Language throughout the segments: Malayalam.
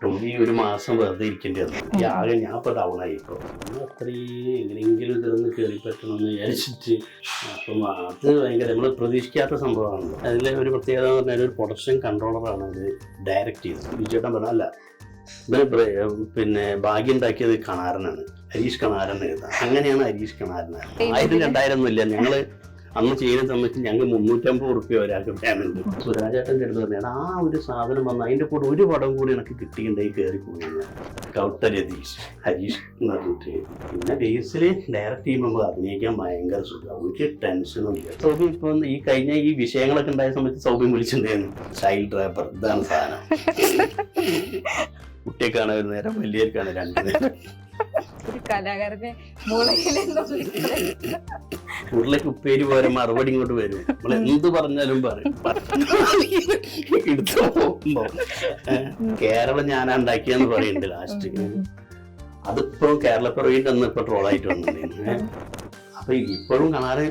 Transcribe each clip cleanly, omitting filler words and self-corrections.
ഈ ഒരു മാസം വെറുതെ ഇരിക്കേണ്ടി വന്നു. ഈ ആകെ ഞാൻ ഇപ്പോൾ ഡൗൺ ആയിപ്പോ അത്രയും എങ്ങനെയെങ്കിലും ഇതൊന്ന് കയറി പറ്റണമെന്ന് വിചാരിച്ചിട്ട്. അപ്പം അത് ഭയങ്കര നമ്മൾ പ്രതീക്ഷിക്കാത്ത സംഭവമാണ്. അതിലെ ഒരു പ്രത്യേകത എന്ന് പറഞ്ഞാൽ ഒരു പ്രൊഡക്ഷൻ കൺട്രോളറാണ് ഇത് ഡയറക്റ്റ് ചെയ്തത്. ബിജുവേട്ടൻ പറഞ്ഞ അല്ല, പിന്നെ ഭാഗ്യം ഉണ്ടാക്കിയത് കണാരനാണ്, ഹരീഷ് കണാരൻ എഴുതാം. അങ്ങനെയാണ് ഹരീഷ് കണാരനാണ്. 1000 2000 ഒന്നും ഇല്ല. ഞങ്ങള് അന്ന് ചെയ്യുന്ന സമയത്ത് ഞങ്ങൾ 350 റുപ്യ ഒരാൾക്ക് പേയ്മെന്റ്. സുരാജേട്ടൻ്റെ അടുത്ത് പറഞ്ഞാൽ ആ ഒരു സാധനം വന്ന് അതിൻ്റെ കൂടെ ഒരു പടം കൂടി എനിക്ക് കിട്ടിയിട്ടുണ്ടെങ്കിൽ കയറി പോയി. കൗട്ട രതീഷ്, ഹരീഷ് എന്ന് പറഞ്ഞിട്ട്. പിന്നെ ബേസിൽ ഡയറക്റ്റ് ചെയ്യുമ്പോൾ അഭിനയിക്കാൻ ഭയങ്കര സുഖം, ഒരു ടെൻഷനും ഇല്ല. സൗബി ഇപ്പം ഈ കഴിഞ്ഞ ഈ വിഷയങ്ങളൊക്കെ ഉണ്ടായ സമയത്ത് സൗബി വിളിച്ചിട്ടുണ്ടായിരുന്നു, സ്റ്റൈൽ ഡ്രൈവർ ഇതാണ് സാധനം. കുട്ടിയൊക്കെയാണ് ഒരു നേരം, വലിയവർക്കാണ് 2 നേരം. ഒരു കലാകാരനെ ഉരുളക്ക് ഉപ്പേരി പോലെ മറുപടി ഇങ്ങോട്ട് വരും. നമ്മൾ എന്ത് പറഞ്ഞാലും പറയും. എടുത്തു പോകുമ്പോ കേരളം ഞാനാ ഉണ്ടാക്കിയെന്ന് പറയുന്നുണ്ട് ലാസ്റ്റ്. അതിപ്പോ കേരളപ്പിറവിന്റെ അന്ന് ഇപ്പൊ ട്രോളായിട്ട് വന്നിട്ടുണ്ട്. അപ്പൊ ഇപ്പോഴും കാണാറ്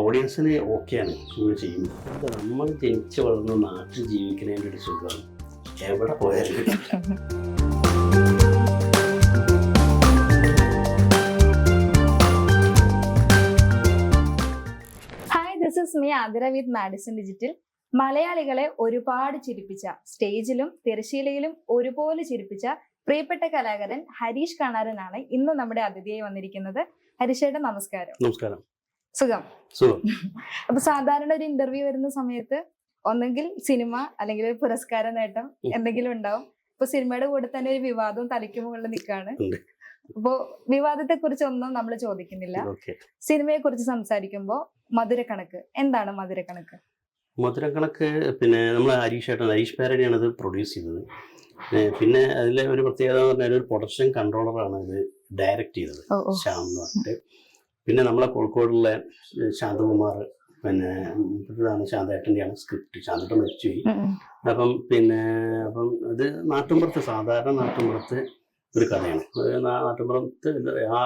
ഓഡിയൻസിന് ഓക്കെയാണ് ചെയ്യുമ്പോൾ. നമ്മൾ ജനിച്ചു വളർന്ന നാട്ടിൽ ജീവിക്കുന്നതിൻ്റെ ഒരു സുഖമാണ് എവിടെ പോയാലും. This is me Athira with Madison digital. മലയാളികളെ ഒരുപാട് ചിരിപ്പിച്ച, സ്റ്റേജിലും തിരശീലയിലും ഒരുപോലെ ചിരിപ്പിച്ച പ്രിയപ്പെട്ട കലാകാരൻ ഹരീഷ് കണാരനാണ് ഇന്ന് നമ്മുടെ അതിഥിയായി വന്നിരിക്കുന്നത്. ഹരീഷേട്ടൻ നമസ്കാരം. നമസ്കാരം. സുഖം. അപ്പൊ സാധാരണ ഒരു ഇന്റർവ്യൂ വരുന്ന സമയത്ത് ഒന്നെങ്കിൽ സിനിമ അല്ലെങ്കിൽ ഒരു പുരസ്കാര നേട്ടം എന്തെങ്കിലും ഉണ്ടാവും. ഇപ്പൊ സിനിമയുടെ കൂടെ തന്നെ ഒരു വിവാദവും തലയ്ക്ക് മുകളിൽ നിൽക്കുകയാണ്. അപ്പോ വിവാദത്തെ കുറിച്ച് ഒന്നും നമ്മൾ ചോദിക്കുന്നില്ല. സിനിമയെ കുറിച്ച് സംസാരിക്കുമ്പോ മധുരക്കണക്ക് എന്താണ്? മധുരക്കണക്ക് പിന്നെ നമ്മൾ ഹരീഷ് പാരഡിയാണ് ഇത് പ്രൊഡ്യൂസ് ചെയ്തത്. പിന്നെ അതിലെ ഒരു പ്രത്യേകത എന്ന് പറഞ്ഞാൽ ഒരു പ്രൊഡക്ഷൻ കൺട്രോളറാണ് ഇത് ഡയറക്റ്റ് ചെയ്തത്, ശ്യാം എന്ന് പറഞ്ഞിട്ട്. പിന്നെ നമ്മളെ കോഴിക്കോടുള്ള ശാന്തകുമാർ, പിന്നെ ഇതാണ് ശാന്തേട്ടൻ്റെയാണ് സ്ക്രിപ്റ്റ്. ശാന്തേട്ടൻ മരിച്ചുപോയി. അപ്പം ഇത് നാട്ടുമ്പുറത്ത്, സാധാരണ നാട്ടുമ്പുറത്ത് ഒരു കഥയാണ്. നാട്ടുമ്പുറത്ത്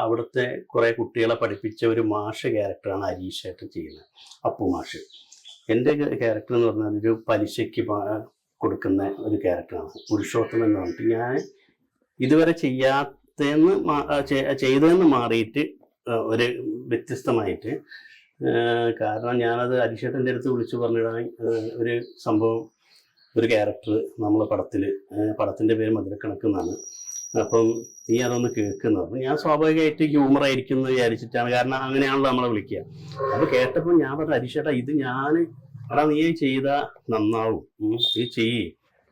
അവിടുത്തെ കുറെ കുട്ടികളെ പഠിപ്പിച്ച ഒരു മാഷ് ക്യാരക്ടറാണ് ഹരീഷേട്ടൻ ചെയ്യുന്നത്, അപ്പു മാഷ്. എൻ്റെ ക്യാരക്ടർ എന്ന് പറഞ്ഞാൽ ഒരു പലിശയ്ക്ക് കൊടുക്കുന്ന ഒരു ക്യാരക്ടറാണ്, പുരുഷോത്തമൻ എന്ന് പറഞ്ഞിട്ട്. ഞാൻ ഇതുവരെ ചെയ്തതെന്ന് മാറിയിട്ട് ഒരു വ്യത്യസ്തമായിട്ട്. കാരണം ഞാനത് ഹരീഷേട്ടൻ്റെ അടുത്ത് വിളിച്ചു പറഞ്ഞിടാൻ ഒരു സംഭവം, ഒരു ക്യാരക്ടർ നമ്മളെ പടത്തിൻ്റെ പേര് മധുരക്കണക്ക് എന്നാണ്. അപ്പം നീ അതൊന്ന് കേൾക്കുന്ന പറഞ്ഞു. ഞാൻ സ്വാഭാവികമായിട്ട് ഹ്യൂമർ ആയിരിക്കും എന്ന് വിചാരിച്ചിട്ടാണ്, കാരണം അങ്ങനെയാണല്ലോ നമ്മളെ വിളിക്കുക. അപ്പോൾ കേട്ടപ്പോൾ ഞാൻ പറഞ്ഞു, ഹരീഷേട്ടാ ഇത് നീ ചെയ്താൽ നന്നാവും, നീ ചെയ്യ്,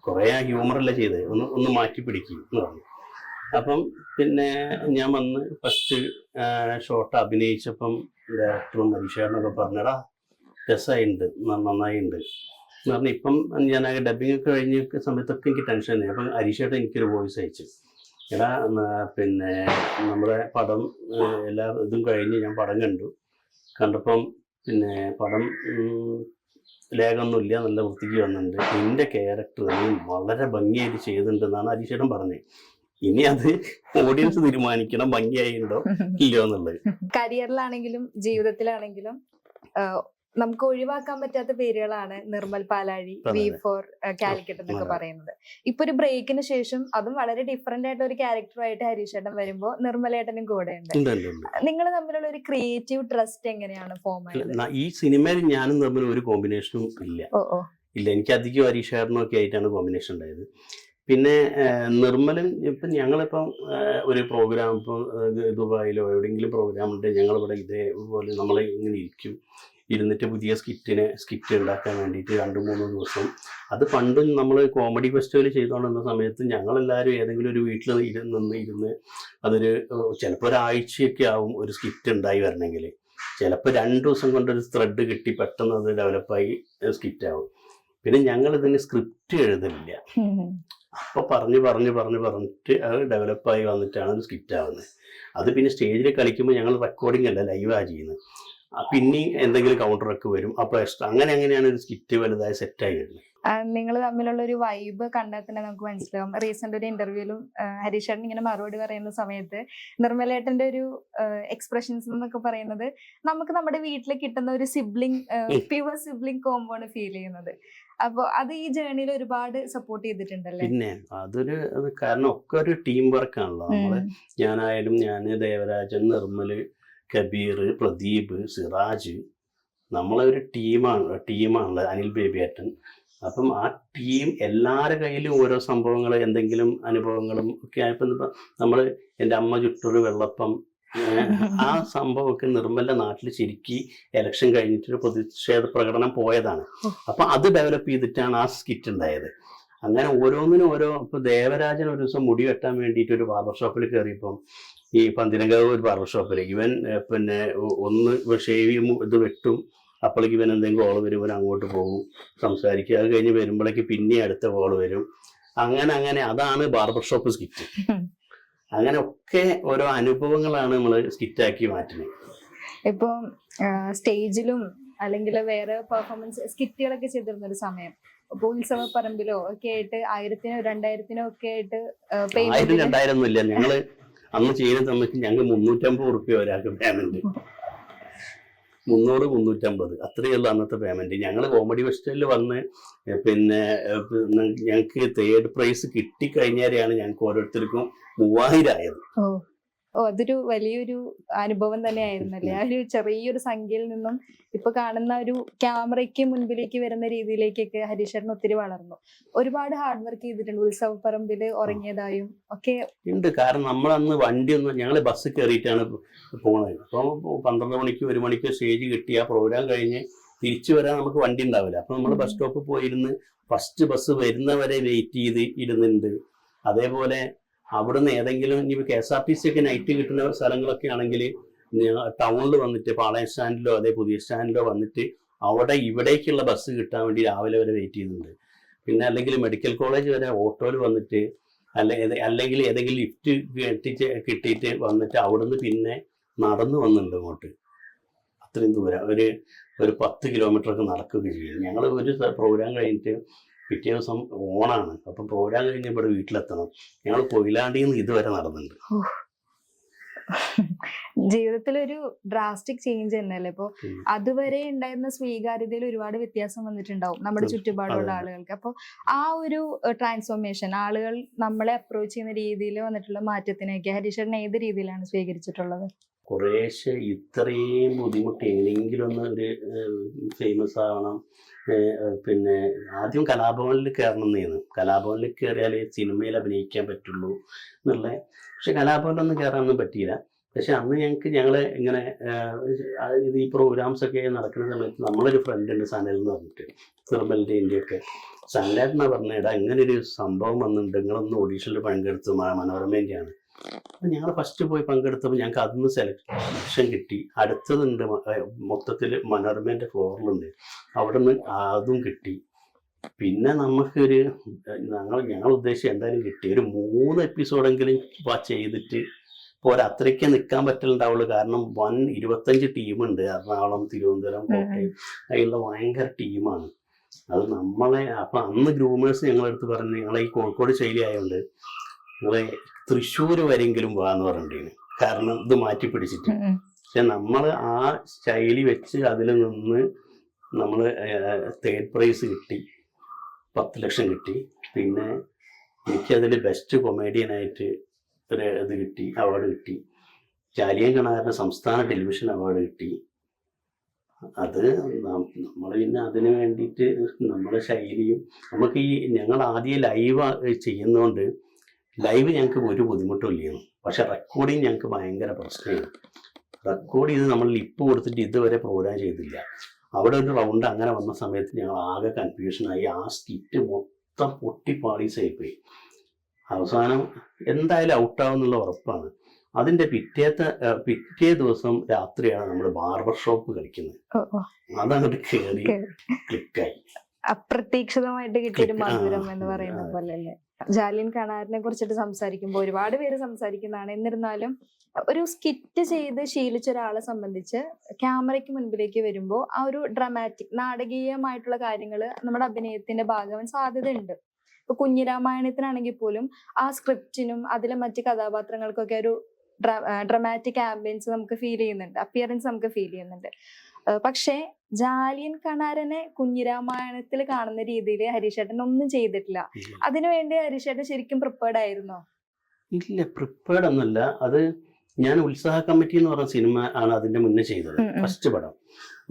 കുറേ ഹ്യൂമറല്ലേ ചെയ്തത്, ഒന്ന് മാറ്റി പിടിക്കും എന്ന് പറഞ്ഞു. അപ്പം പിന്നെ ഞാൻ വന്ന് ഫസ്റ്റ് ഷോട്ട് അഭിനയിച്ചപ്പം ഡയറക്ടറും ഹരീഷേട്ടനൊക്കെ പറഞ്ഞടാ രസമായിട്ടുണ്ട്, നന്നായിട്ടുണ്ട് എന്ന് പറഞ്ഞു. ഇപ്പം ഞാൻ ഡബിങ് ഒക്കെ കഴിഞ്ഞ സമയത്തൊക്കെ എനിക്ക് ടെൻഷൻ തന്നെ. അപ്പം ഹരീഷേട്ടൻ എനിക്കൊരു വോയിസ് അയച്ചു, എടാ പിന്നെ നമ്മുടെ പടം എല്ലാ ഇതും കഴിഞ്ഞ് ഞാൻ പടം കണ്ടപ്പം പിന്നെ പടം ലേഖമൊന്നുമില്ല, നല്ല വൃത്തിക്ക് വന്നിട്ടുണ്ട്, നിന്റെ ക്യാരക്ടർ നീ വളരെ ഭംഗിയായിട്ട് ചെയ്തിട്ടുണ്ടെന്നാണ് ഹരീഷേട്ടൻ പറഞ്ഞത്. ഇനി അത് ഓഡിയൻസ് തീരുമാനിക്കണം ഭംഗിയായിണ്ടോ ഇല്ലയോ എന്നുള്ളത്. കരിയറിലാണെങ്കിലും ജീവിതത്തിലാണെങ്കിലും നമുക്ക് ഒഴിവാക്കാൻ പറ്റാത്ത പേരുകളാണ് നിർമ്മൽ പാലാഴി, V4 കാലിക്കറ്റ് എന്നൊക്കെ പറയുന്നത്. ഇപ്പൊ ഒരു ബ്രേക്കിന് ശേഷം അതും വളരെ ഡിഫറെന്റ് ആയിട്ട് ഒരു ക്യാരക്ടറായിട്ട് ഹരീഷേട്ടൻ വരുമ്പോ നിർമ്മലേട്ടനും കൂടെ ഉണ്ട്. നിങ്ങൾ തമ്മിലുള്ള ഒരു ക്രിയേറ്റീവ് ട്രസ്റ്റ് എങ്ങനെയാണ് ഫോം ആയത്? ഈ സിനിമയിൽ ഞാനും തമ്മിൽ ഒരു കോമ്പിനേഷനും ഇല്ല. എനിക്ക് അധികം ഹരീഷേട്ടനും ഒക്കെ ആയിട്ടാണ് കോമ്പിനേഷൻ ഉണ്ടായത്. പിന്നെ നിർമ്മലൻ ഇപ്പം ഞങ്ങളിപ്പം ഒരു പ്രോഗ്രാം, ഇപ്പം ദുബായിലോ എവിടെയെങ്കിലും പ്രോഗ്രാം ഉണ്ട്, ഞങ്ങളിവിടെ ഇതേപോലെ നമ്മൾ ഇങ്ങനെ ഇരുന്നിട്ട് പുതിയ സ്കിറ്റ് ഉണ്ടാക്കാൻ വേണ്ടിയിട്ട് 2-3 ദിവസം. അത് പണ്ടും നമ്മൾ കോമഡി ഫെസ്റ്റിവൽ ചെയ്തുകൊണ്ടിരുന്ന സമയത്ത് ഞങ്ങളെല്ലാവരും ഏതെങ്കിലും ഒരു വീട്ടിൽ ഇരുന്ന് അതൊരു ചിലപ്പോൾ ഒരാഴ്ചയൊക്കെ ആവും ഒരു സ്കിറ്റ് ഉണ്ടായി വരണമെങ്കിൽ. ചിലപ്പോൾ 2 ദിവസം കൊണ്ടൊരു ത്രെഡ് കിട്ടി പെട്ടെന്ന് അത് ഡെവലപ്പായി സ്കിറ്റാവും. പിന്നെ ഞങ്ങൾ ഇതിന് സ്ക്രിപ്റ്റ് എഴുതില്ല, അപ്പോൾ പറഞ്ഞിട്ട് അത് ഡെവലപ്പായി വന്നിട്ടാണ് ഒരു സ്കിറ്റ് ആവുന്നത്. അത് പിന്നെ സ്റ്റേജിൽ കളിക്കുമ്പോൾ ഞങ്ങൾ റെക്കോർഡിംഗ് അല്ല, ലൈവാണ് ചെയ്യുന്നത്. പിന്നെ എന്തെങ്കിലും കൗണ്ടറൊക്കെ വരും, അപ്പോൾ എക്സ്ട്രാ അങ്ങനെയാണ് ഒരു സ്കിറ്റ് വലുതായി സെറ്റായി വരുന്നത്. നിങ്ങൾ തമ്മിലുള്ള ഒരു വൈബ് കണ്ടാൽ തന്നെ നമുക്ക് മനസ്സിലാവും. റീസെന്റ് ഒരു ഇന്റർവ്യൂലും ഹരീഷേട്ടൻ ഇങ്ങനെ മറുപടി പറയുന്ന സമയത്ത് നിർമ്മലേട്ടന്റെ ഒരു എക്സ്പ്രഷൻസ് എന്നൊക്കെ പറയുന്നത് നമുക്ക് നമ്മുടെ വീട്ടിൽ കിട്ടുന്ന ഒരു പ്യുവർ സിബ്ലിംഗ് കോംബോ ആണ് ഫീൽ ചെയ്യുന്നത്. അപ്പൊ അത് ഈ ജേർണിയിൽ ഒരുപാട് സപ്പോർട്ട് ചെയ്തിട്ടുണ്ടല്ലേ? പിന്നെ അത് കാരണം ഒക്കെ ഒരു ടീം വർക്കാണല്ലോ. നമ്മള് ഞാനായാലും ദേവരാജൻ, നിർമ്മല്, കബീർ, പ്രദീപ്, സിറാജ്, നമ്മളെ ഒരു ടീമാണല്ലോ, അനിൽ ബേബിയേട്ടൻ. അപ്പം ആ ടീം എല്ലാവരുടെ കയ്യിലും ഓരോ സംഭവങ്ങൾ, എന്തെങ്കിലും അനുഭവങ്ങളും ഒക്കെ ആയപ്പോൾ നമ്മൾ എൻ്റെ അമ്മ ചുട്ടൊരു വെള്ളപ്പം, ആ സംഭവമൊക്കെ നിർമ്മലിന്റെ നാട്ടിൽ ശരിക്ക് ഇലക്ഷൻ കഴിഞ്ഞിട്ടൊരു പ്രതിഷേധ പ്രകടനം പോയതാണ്. അപ്പൊ അത് ഡെവലപ്പ് ചെയ്തിട്ടാണ് ആ സ്കിറ്റ് ഉണ്ടായത്. അങ്ങനെ ഓരോന്നിനും ഓരോ. ഇപ്പൊ ദേവരാജൻ ഒരു ദിവസം മുടി വെട്ടാൻ വേണ്ടിയിട്ട് ഒരു ബാർബർ ഷോപ്പിൽ കയറിയപ്പം, ഈ പന്തിരങ്കാവ് ഒരു ബാർബർ ഷോപ്പിൽ ഇവൻ പിന്നെ ഒന്ന് ഷേവ് ഇത് വെട്ടും, അപ്പോഴേക്ക് ഇവൻ എന്തെങ്കിലും കോള് വരും, ഇവൻ അങ്ങോട്ട് പോകും സംസാരിക്കുക. അത് കഴിഞ്ഞ് വരുമ്പോഴേക്ക് പിന്നെ അടുത്ത കോള് വരും. അങ്ങനെ അതാണ് ബാർബർ ഷോപ്പ് സ്കിറ്റ്. അങ്ങനെ ഒക്കെ ഓരോ അനുഭവങ്ങളാണ് നമ്മൾ സ്കിറ്റാക്കി മാറ്റുന്നത്. ഇപ്പൊ സ്റ്റേജിലും അല്ലെങ്കിൽ വേറെ പെർഫോമൻസ് സ്കിറ്റുകളൊക്കെ ചെയ്തിരുന്ന ഒരു സമയം, ഇപ്പൊ ഉത്സവ പറമ്പിലോ ഒക്കെ ആയിട്ട് 1000-നോ 2000-നോ ഒക്കെ ആയിട്ട് 1000-2000 ഒന്നും ഇല്ല. ഞങ്ങള് അന്ന് ചെയ്യുന്ന സമയത്ത് ഞങ്ങൾ 350 റുപ്യ ഒരാൾക്ക് പേയ്മെന്റ്, 300-350 അത്രയുള്ള അന്നത്തെ പേയ്മെന്റ്. ഞങ്ങൾ കോമഡി ഫെസ്റ്റിവലിൽ വന്ന് പിന്നെ ഞങ്ങൾക്ക് തേർഡ് പ്രൈസ് കിട്ടിക്കഴിഞ്ഞാലാണ് ഞങ്ങൾക്ക് ഓരോരുത്തർക്കും 3000 ആയത്. അതൊരു വലിയൊരു അനുഭവം തന്നെയായിരുന്നല്ലേ? ആ ഒരു ചെറിയൊരു സംഖ്യയിൽ നിന്നും ഇപ്പൊ കാണുന്ന ഒരു ക്യാമറയ്ക്ക് മുൻപിലേക്ക് വരുന്ന രീതിയിലേക്കൊക്കെ ഹരീഷേട്ടൻ ഒത്തിരി വളർന്നു. ഒരുപാട് ഹാർഡ് വർക്ക് ചെയ്തിട്ടുണ്ട്. ഉത്സവപ്പറമ്പില് ഉറങ്ങിയതായും ഒക്കെ ഉണ്ട്. കാരണം നമ്മളന്ന് വണ്ടിയൊന്നും, ഞങ്ങൾ ബസ് കയറിയിട്ടാണ് പോകുന്നത്. അപ്പം 12 മണിക്ക് 1 മണിക്ക് സ്റ്റേജ് കിട്ടി, ആ പ്രോഗ്രാം കഴിഞ്ഞ് തിരിച്ചു വരാൻ നമുക്ക് വണ്ടി ഉണ്ടാവില്ല. അപ്പൊ നമ്മൾ ബസ് സ്റ്റോപ്പിൽ പോയിരുന്ന് ഫസ്റ്റ് ബസ് വരുന്നവരെ വെയിറ്റ് ചെയ്ത് ഇരുന്നുണ്ട്. അതേപോലെ അവിടുന്ന് ഏതെങ്കിലും ഇനി KSRTC ഒക്കെ നൈറ്റ് കിട്ടുന്ന സ്ഥലങ്ങളൊക്കെ ആണെങ്കിൽ ടൗണിൽ വന്നിട്ട് പാളയം സ്റ്റാൻഡിലോ അതേ പുതിയ സ്റ്റാൻഡിലോ വന്നിട്ട് അവിടെ ഇവിടേക്കുള്ള ബസ് കിട്ടാൻ വേണ്ടി രാവിലെ വരെ വെയിറ്റ് ചെയ്യുന്നുണ്ട്. പിന്നെ അല്ലെങ്കിൽ മെഡിക്കൽ കോളേജ് വരെ ഓട്ടോയിൽ വന്നിട്ട്, അല്ലെങ്കിൽ ഏതെങ്കിലും ലിഫ്റ്റ് കിട്ടിയിട്ട് വന്നിട്ട് അവിടുന്ന് പിന്നെ നടന്നു വന്നിട്ടുണ്ട് ഇങ്ങോട്ട്. അത്രയും ദൂരം ഒരു 10 കിലോമീറ്ററൊക്കെ നടക്കുകയൊക്കെ ചെയ്യും. ഞങ്ങൾ ഒരു പ്രോഗ്രാം കഴിഞ്ഞിട്ട് പിറ്റേ ദിവസം ഓണാണ്. അപ്പം പ്രോഗ്രാം കഴിഞ്ഞ് ഇവിടെ വീട്ടിലെത്തണം. ഞങ്ങൾ കൊയിലാണ്ടിയിൽ നിന്ന് ഇതുവരെ നടന്നിട്ടുണ്ട്. ജീവിതത്തിൽ ഒരു ഡ്രാസ്റ്റിക് ചേഞ്ച് തന്നെയല്ലേ? ഇപ്പൊ അതുവരെ ഉണ്ടായിരുന്ന സ്വീകാര്യതയിൽ ഒരുപാട് വ്യത്യാസം വന്നിട്ടുണ്ടാവും നമ്മുടെ ചുറ്റുപാടുള്ള ആളുകൾക്ക്. അപ്പൊ ആ ഒരു ട്രാൻസ്ഫോർമേഷൻ, ആളുകൾ നമ്മളെ അപ്രോച്ച് ചെയ്യുന്ന രീതിയിൽ വന്നിട്ടുള്ള മാറ്റത്തിനൊക്കെ ഹരീഷേട്ടൻ ഏത് രീതിയിലാണ് സ്വീകരിച്ചിട്ടുള്ളത്? കുറേശ്ശെ ഇത്രയും ബുദ്ധിമുട്ട് എങ്ങനെയെങ്കിലും ഒന്ന് ഒരു ഫേമസ് ആവണം. പിന്നെ ആദ്യം കലാഭവനിൽ കയറണം എന്നായിരുന്നു. കലാഭവനിൽ കയറിയാലേ സിനിമയിൽ അഭിനയിക്കാൻ പറ്റുള്ളൂ എന്നുള്ള. പക്ഷെ കലാഭവനിലൊന്നും കയറാനൊന്നും പറ്റിയില്ല. പക്ഷെ അന്ന് ഞങ്ങളെ ഇങ്ങനെ ഇത് ഈ പ്രോഗ്രാംസ് ഒക്കെ നടക്കുന്ന സമയത്ത് നമ്മളൊരു ഫ്രണ്ട് ഉണ്ട്, സനൽ എന്ന് പറഞ്ഞിട്ട്, നിർമ്മലിൻ്റെ ഇന്ത്യയൊക്കെ. സനലേട്ടനാ പറഞ്ഞിടാ ഇങ്ങനെ ഒരു സംഭവം വന്നിട്ടുണ്ട്, നിങ്ങളൊന്ന് ഓഡീഷനിൽ പങ്കെടുത്തു, മനോരമേൻ്റെയാണ്. അപ്പം ഞങ്ങൾ ഫസ്റ്റ് പോയി പങ്കെടുത്തപ്പോൾ ഞങ്ങൾക്ക് അതിന്ന് സെലക്ഷൻ കിട്ടി. അടുത്തതുണ്ട് മൊത്തത്തിൽ മനോരമേൻ്റെ ഫ്ലോറിലുണ്ട്, അവിടെ നിന്ന് അതും കിട്ടി. പിന്നെ നമുക്കൊരു ഞങ്ങൾ ഉദ്ദേശിച്ച് എന്തായാലും കിട്ടി. ഒരു 3 എപ്പിസോഡെങ്കിലും ചെയ്തിട്ട് പോരാ, അത്രയ്ക്ക് നിൽക്കാൻ പറ്റലുണ്ടാവുള്ളൂ. കാരണം 25 ടീമുണ്ട്, എറണാകുളം, തിരുവനന്തപുരം, കോട്ടയം, അതിലുള്ള ഭയങ്കര ടീമാണ്. അത് നമ്മളെ അപ്പം അന്ന് ഗ്രൂമേഴ്സ് ഞങ്ങളെടുത്ത് പറഞ്ഞ്, ഞങ്ങളെ ഈ കോഴിക്കോട് ശൈലി ആയതുകൊണ്ട് നിങ്ങളെ തൃശ്ശൂർ വരെയെങ്കിലും പോകാന്ന് പറഞ്ഞിട്ടുണ്ട്. കാരണം ഇത് മാറ്റി പിടിച്ചിട്ട്. പക്ഷെ നമ്മൾ ആ ശൈലി വെച്ച് അതിൽ നിന്ന് നമ്മൾ തേർഡ് പ്രൈസ് കിട്ടി, 10 ലക്ഷം കിട്ടി. പിന്നെ എനിക്കതിൽ ബെസ്റ്റ് കൊമേഡിയനായിട്ട് ഒരു ഇത് കിട്ടി, അവാർഡ് കിട്ടി. ചാലിയൻ കണാറിന് സംസ്ഥാന ടെലിവിഷൻ അവാർഡ് കിട്ടി. അത് നമ്മൾ പിന്നെ അതിന് വേണ്ടിയിട്ട് നമ്മുടെ ശൈലിയും നമുക്ക് ഞങ്ങൾ ആദ്യം ലൈവ് ചെയ്യുന്നതുകൊണ്ട് ലൈവ് ഞങ്ങൾക്ക് ഒരു ബുദ്ധിമുട്ടും ഇല്ലായിരുന്നു. പക്ഷെ റെക്കോർഡിങ് ഞങ്ങൾക്ക് ഭയങ്കര പ്രശ്നമാണ്. റെക്കോർഡ് ചെയ്ത് നമ്മൾ ലിപ്പ് കൊടുത്തിട്ട് ഇതുവരെ പ്രോഗ്രാം ചെയ്തില്ല. അവിടെ ഒരു റൗണ്ട് അങ്ങനെ വന്ന സമയത്ത് ഞങ്ങൾ ആകെ കൺഫ്യൂഷനായി. ആ സ്കിറ്റ് മൊത്തം പൊട്ടിപ്പാളീസായിപ്പോയി. അവസാനം എന്തായാലും ഔട്ടാവും എന്നുള്ള ഉറപ്പാണ്. അതിന്റെ പിറ്റേ ദിവസം രാത്രിയാണ് നമ്മൾ ബാർബർ ഷോപ്പ് കളിക്കുന്നത്. അതങ്ങോട്ട് കയറി ക്ലിക്കായി. അപ്രതീക്ഷിതമായിട്ട് കിട്ടിയൊരു മധുരം എന്ന് പറയുന്ന പോലെ അല്ലേ? ജാലിയൻ കണാറിനെ കുറിച്ചിട്ട് സംസാരിക്കുമ്പോൾ ഒരുപാട് പേര് സംസാരിക്കുന്നതാണ്. എന്നിരുന്നാലും ഒരു സ്കിറ്റ് ചെയ്ത് ശീലിച്ച ഒരാളെ സംബന്ധിച്ച് ക്യാമറയ്ക്ക് മുൻപിലേക്ക് വരുമ്പോൾ ആ ഒരു ഡ്രാമാറ്റിക്, നാടകീയമായിട്ടുള്ള കാര്യങ്ങൾ നമ്മുടെ അഭിനയത്തിന്റെ ഭാഗമാവാൻ സാധ്യതയുണ്ട്. ഇപ്പൊ കുഞ്ഞിരാമായണത്തിനാണെങ്കിൽ പോലും ആ സ്ക്രിപ്റ്റിനും അതിലെ മറ്റു കഥാപാത്രങ്ങൾക്കൊക്കെ ഒരു ഡ്രാമാറ്റിക് ആംബിയൻസ് നമുക്ക് ഫീൽ ചെയ്യുന്നുണ്ട്, അപ്പിയറൻസ് നമുക്ക് ഫീൽ ചെയ്യുന്നുണ്ട്. പക്ഷെ ജാലിയൻ കണാരനെ കുഞ്ഞിരാമായണത്തിൽ കാണുന്ന രീതിയിൽ ഹരീഷേട്ടൻ ഒന്നും ചെയ്തിട്ടില്ല. അതിനുവേണ്ടി ഹരീഷേട്ടൻ ശരിക്കും പ്രിപ്പയർഡ് ആയിരുന്നോ? ഇല്ല, പ്രിപ്പയർഡ് ഒന്നുമല്ല. അത് ഞാൻ ഉത്സാഹ കമ്മിറ്റി എന്ന് പറഞ്ഞ സിനിമ ആണ് അതിന്റെ മുന്നേ ചെയ്തത്, ഫസ്റ്റ് പടം.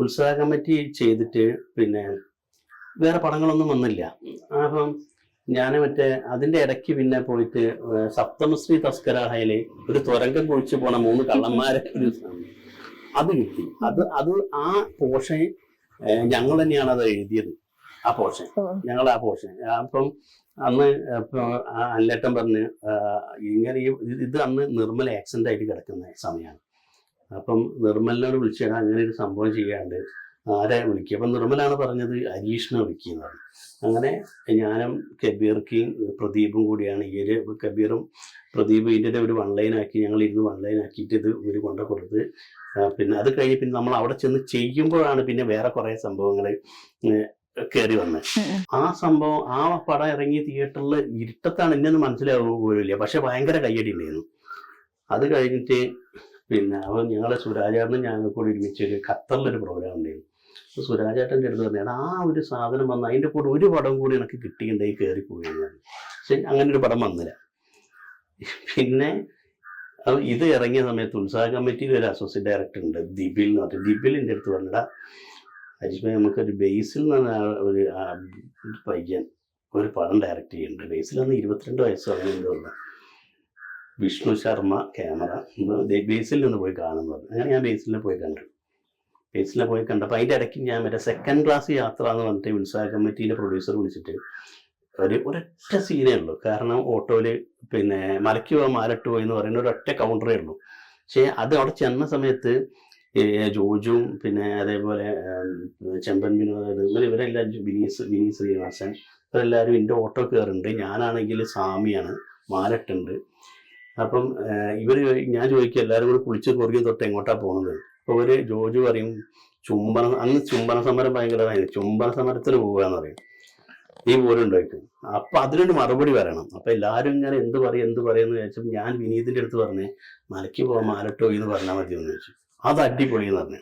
ഉത്സാഹ കമ്മിറ്റി ചെയ്തിട്ട് പിന്നെ വേറെ പടങ്ങളൊന്നും വന്നില്ല. അപ്പം ഞാൻ അതിന്റെ ഇടയ്ക്ക് പിന്നെ പോയിട്ട് സപ്തമശ്രീ തസ്കരാഹയില് ഒരു തുരങ്കം കുഴിച്ചു പോണ 3 കള്ളന്മാരെ ഒരു അത് കിട്ടി. അത് ആ പോർഷൻ ഞങ്ങൾ തന്നെയാണ് അത് എഴുതിയത്. ആ പോർഷൻ ആ പോർഷൻ അപ്പം അന്ന് അല്ലേട്ടൻ പറഞ്ഞ് ഇങ്ങനെ ഇത് അന്ന് നിർമ്മൽ ആക്സിഡന്റ് ആയിട്ട് കിടക്കുന്ന സമയമാണ്. അപ്പം നിർമ്മലിനോട് വിളിച്ചാൽ അങ്ങനെ ഒരു സംഭവം ചെയ്യാണ്ട് ആരെ വിളിക്കുക. അപ്പം നിർമ്മലാണ് പറഞ്ഞത് ഹരീഷിനെ വിളിക്കുന്നത്. അങ്ങനെ ഞാനും കബീർക്കും പ്രദീപും കൂടിയാണ് ഈ ഒരു കബീറും പ്രദീപ് ഇതിൻ്റെ ഒരു 1 ലൈൻ ആക്കി, ഞങ്ങൾ ഇരുന്ന് 1 ലൈൻ ആക്കിയിട്ട് ഇത് ഒരു കൊണ്ട കൊടുത്ത് പിന്നെ അത് കഴിഞ്ഞ് പിന്നെ നമ്മൾ അവിടെ ചെന്ന് ചെയ്യുമ്പോഴാണ് പിന്നെ വേറെ കുറേ സംഭവങ്ങൾ കയറി വന്നത്. ആ സംഭവം ആ പടം ഇറങ്ങി തിയേറ്ററിൽ ഇരുട്ടത്താണ്, എന്നെ മനസ്സിലാവുക പോലുമില്ല. പക്ഷെ ഭയങ്കര കയ്യടി ഉണ്ടായിരുന്നു. അത് കഴിഞ്ഞിട്ട് പിന്നെ അവൻ ഞങ്ങളെ സുരാജേട്ടനും ഞങ്ങൾ കൂടി ഒരുമിച്ചൊരു ഖത്തറിലൊരു പ്രോഗ്രാം ഉണ്ടായിരുന്നു. സുരാജേട്ടൻ്റെ അടുത്ത് പറഞ്ഞാൽ ആ ഒരു സാധനം വന്ന് അതിൻ്റെ കൂടെ ഒരു പടം കൂടി എനിക്ക് കിട്ടിയിട്ടുണ്ടെങ്കിൽ കയറി പോയിരുന്നു. പക്ഷെ അങ്ങനെ ഒരു പടം വന്നില്ല. പിന്നെ ഇത് ഇറങ്ങിയ സമയത്ത് ഉത്സാഹ കമ്മിറ്റിയിൽ ഒരു അസോസിയേറ്റ് ഡയറക്ടർ ഉണ്ട്, ദിബിൽ എന്ന് പറഞ്ഞിട്ട്. ദിബിലിൻ്റെ അടുത്ത് പറഞ്ഞാൽ ഹരീഷ് ഭായി നമുക്കൊരു ബേസിൽ നിന്ന് ഒരു പയ്യൻ ഒരു പടം ഡയറക്റ്റ് ചെയ്യുന്നുണ്ട്. ബേസിൽ അന്ന് 22 വയസ്സോ അങ്ങനെ എന്തോ ഉള്ള വിഷ്ണു ശർമ്മ ക്യാമറ, ബേസിൽ നിന്ന് പോയി കാണുന്നു പറഞ്ഞു. അങ്ങനെ ഞാൻ ബേസിലിനെ പോയി കണ്ടു. ബേസിലെ പോയി കണ്ടപ്പോൾ അതിൻ്റെ ഇടയ്ക്ക് ഞാൻ സെക്കൻഡ് ക്ലാസ് യാത്ര എന്ന് പറഞ്ഞിട്ട് ഉത്സാഹ കമ്മിറ്റിയിലെ പ്രൊഡ്യൂസർ വിളിച്ചിട്ട് ഒരൊറ്റ സീനേ ഉള്ളൂ. കാരണം ഓട്ടോയില് പിന്നെ മലയ്ക്ക് പോകാൻ മാലട്ട് പോയി എന്ന് പറയുന്ന ഒരൊറ്റ കൗണ്ടറേ ഉള്ളൂ. പക്ഷേ അത് അവിടെ ചെന്ന സമയത്ത് ജോജും പിന്നെ അതേപോലെ ചെമ്പൻ വിനോദ് ഇവരെല്ലാവരും വിനീത് ശ്രീനിവാസൻ ഇവരെല്ലാവരും എൻ്റെ ഓട്ടോ കയറുന്നുണ്ട്. ഞാനാണെങ്കിൽ സ്വാമിയാണ്, മാലട്ടുണ്ട്. അപ്പം ഞാൻ ചോദിക്കും എല്ലാവരും കൂടി കുളിച്ച് കുറുകി തൊട്ട് എങ്ങോട്ടാണ് പോകുന്നത്. അപ്പോൾ ജോജു പറയും അന്ന് ചുംബന സമരം ഭയങ്കരമായിരുന്നു, ചുംബന സമരത്തിന് പോവുകയെന്ന് പറയും. നീ പോലും ചോദിക്കും. അപ്പൊ അതിനൊരു മറുപടി വരണം. അപ്പൊ എല്ലാവരും ഇങ്ങനെ എന്ത് പറയുമെന്ന് ചോദിച്ചപ്പോൾ ഞാൻ വിനീതിന്റെ അടുത്ത് പറഞ്ഞ് മലയ്ക്ക് പോവാൻ മാലട്ടോ എന്ന് പറഞ്ഞാൽ മതി എന്ന് ചോദിച്ചു. അത് അടിപൊളി എന്ന് പറഞ്ഞു.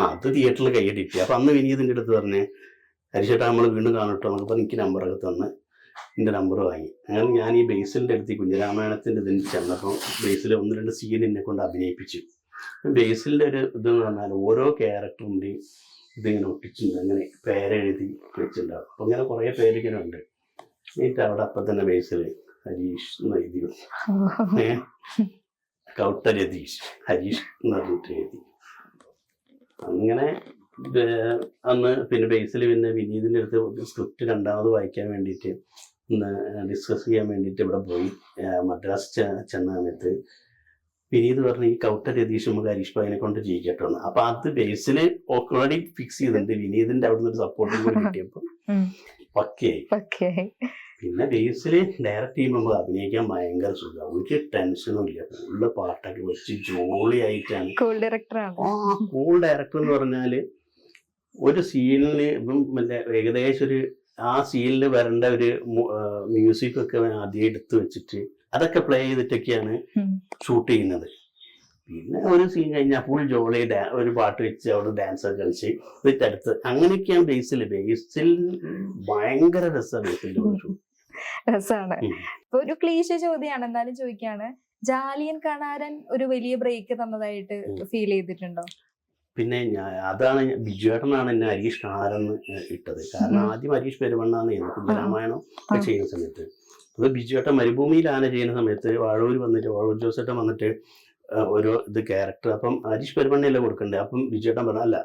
അത് തിയേറ്ററിൽ കൈയടിക്കുക. അപ്പൊ അന്ന് വിനീതിന്റെ അടുത്ത് പറഞ്ഞ് ഹരിശേട്ടാ നമ്മൾ വീണ്ടും കാണട്ടോ എന്നൊക്കെ പറഞ്ഞ് എനിക്ക് നമ്പറൊക്കെ തന്ന് എൻ്റെ നമ്പർ വാങ്ങി. അങ്ങനെ ഞാൻ ഈ ബേസിലിൻ്റെ അടുത്ത് കുഞ്ഞിരാമായണത്തിൻ്റെ ഇതിന് ചെന്നപ്പോൾ ബേസിൽ 1-2 സീൻ എന്നെ കൊണ്ട് അഭിനയിപ്പിച്ചു. ബേസിലിൻ്റെ ഒരു ഇതെന്ന് പറഞ്ഞാൽ ഓരോ ക്യാരക്ടറിൻ്റെയും ഇതിങ്ങനെ ഒട്ടിച്ചിട്ടുണ്ട്, അങ്ങനെ പേരെഴുതി വെച്ചിട്ടുണ്ടാവും. അപ്പം ഇങ്ങനെ കുറേ പേര് ഇങ്ങനെ ഉണ്ട്. എന്നിട്ട് അവിടെ അപ്പം തന്നെ ബേസിൽ ഹരീഷ് എന്ന് എഴുതി, കൗട്ട രതീഷ് ഹരീഷ് എന്ന് പറഞ്ഞിട്ട് എഴുതി. അങ്ങനെ അന്ന് പിന്നെ ബേസിൽ പിന്നെ വിനീതിൻ്റെ അടുത്ത് സ്ക്രിപ്റ്റ് 2ാമത് വായിക്കാൻ വേണ്ടിയിട്ട് ഒന്ന് ഡിസ്കസ് ചെയ്യാൻ വേണ്ടിയിട്ട് ഇവിടെ പോയി. മദ്രാസ് ചെന്ന സമയത്ത് വിനീത് പറഞ്ഞു ഈ കൗട്ട രതീഷ് നമുക്ക് ഹരീഷ് ഭായിനെ കൊണ്ട് ചെയ്യിക്കട്ടോ എന്ന്. അപ്പൊ അത് ബേസിൽ ഓൾറെഡി ഫിക്സ് ചെയ്തിട്ടുണ്ട്. വിനീതിന്റെ അവിടെ നിന്ന് ഒരു സപ്പോർട്ടും കൂടി കിട്ടിയപ്പോ പക്കയായി. പിന്നെ ബേസിൽ ഡയറക്റ്റ് ചെയ്യുമ്പോൾ അഭിനയിക്കാൻ ഭയങ്കര സുഖം, ഒരു ടെൻഷനും ഇല്ല. ഫുള്ള് പാട്ടൊക്കെ വെച്ച് ജോളി ആയിട്ടാണ്. കൂൾ ഡയറക്ടർ എന്ന് പറഞ്ഞാല് ഒരു സീനില് ഏകദേശം ആ സീനിൽ വരേണ്ട ഒരു മ്യൂസിക് ഒക്കെ ആദ്യം എടുത്തു വെച്ചിട്ട് അതൊക്കെ പ്ലേ ചെയ്തിട്ടൊക്കെയാണ് ഷൂട്ട് ചെയ്യുന്നത്. പിന്നെ ഒരു സീൻ കഴിഞ്ഞാൽ ഫുൾ ജോളി ഒരു പാട്ട് വെച്ച് അവിടെ ഡാൻസ് ഒക്കെ കളിച്ച് ഇതിട്ടടുത്ത് അങ്ങനെയൊക്കെയാണ് ബേസിൽ ഭയങ്കര രസമാണ്. ഒരു ക്ലീശ ചോദ്യമാണ്, എന്നാലും ചോദിക്കാണ്, ജാലിയൻ കണാരൻ ഒരു വലിയ ബ്രേക്ക് തന്നതായിട്ട് ഫീൽ ചെയ്തിട്ടുണ്ടോ? പിന്നെ അതാണ് ബിജുവേട്ടനാണ് എന്നെ ഹരീഷ് കണാരെന്ന് ഇട്ടത്. കാരണം ആദ്യം ഹരീഷ് പെരുവണ്ണാന്ന് കുഞ്ഞിരാമായണം ഒക്കെ ചെയ്യുന്ന സമയത്ത് അത് ബിജുവേട്ടൻ മരുഭൂമിയിൽ ആന ചെയ്യുന്ന സമയത്ത് വാഴൂർ ജോസേട്ടൻ വന്നിട്ട് ഓരോ ഇത് ക്യാരക്ടർ അപ്പം ഹരീഷ് പെരുവണ്ണയല്ലേ കൊടുക്കണ്ടേ. അപ്പം ബിജുവേട്ടൻ പറഞ്ഞ അല്ല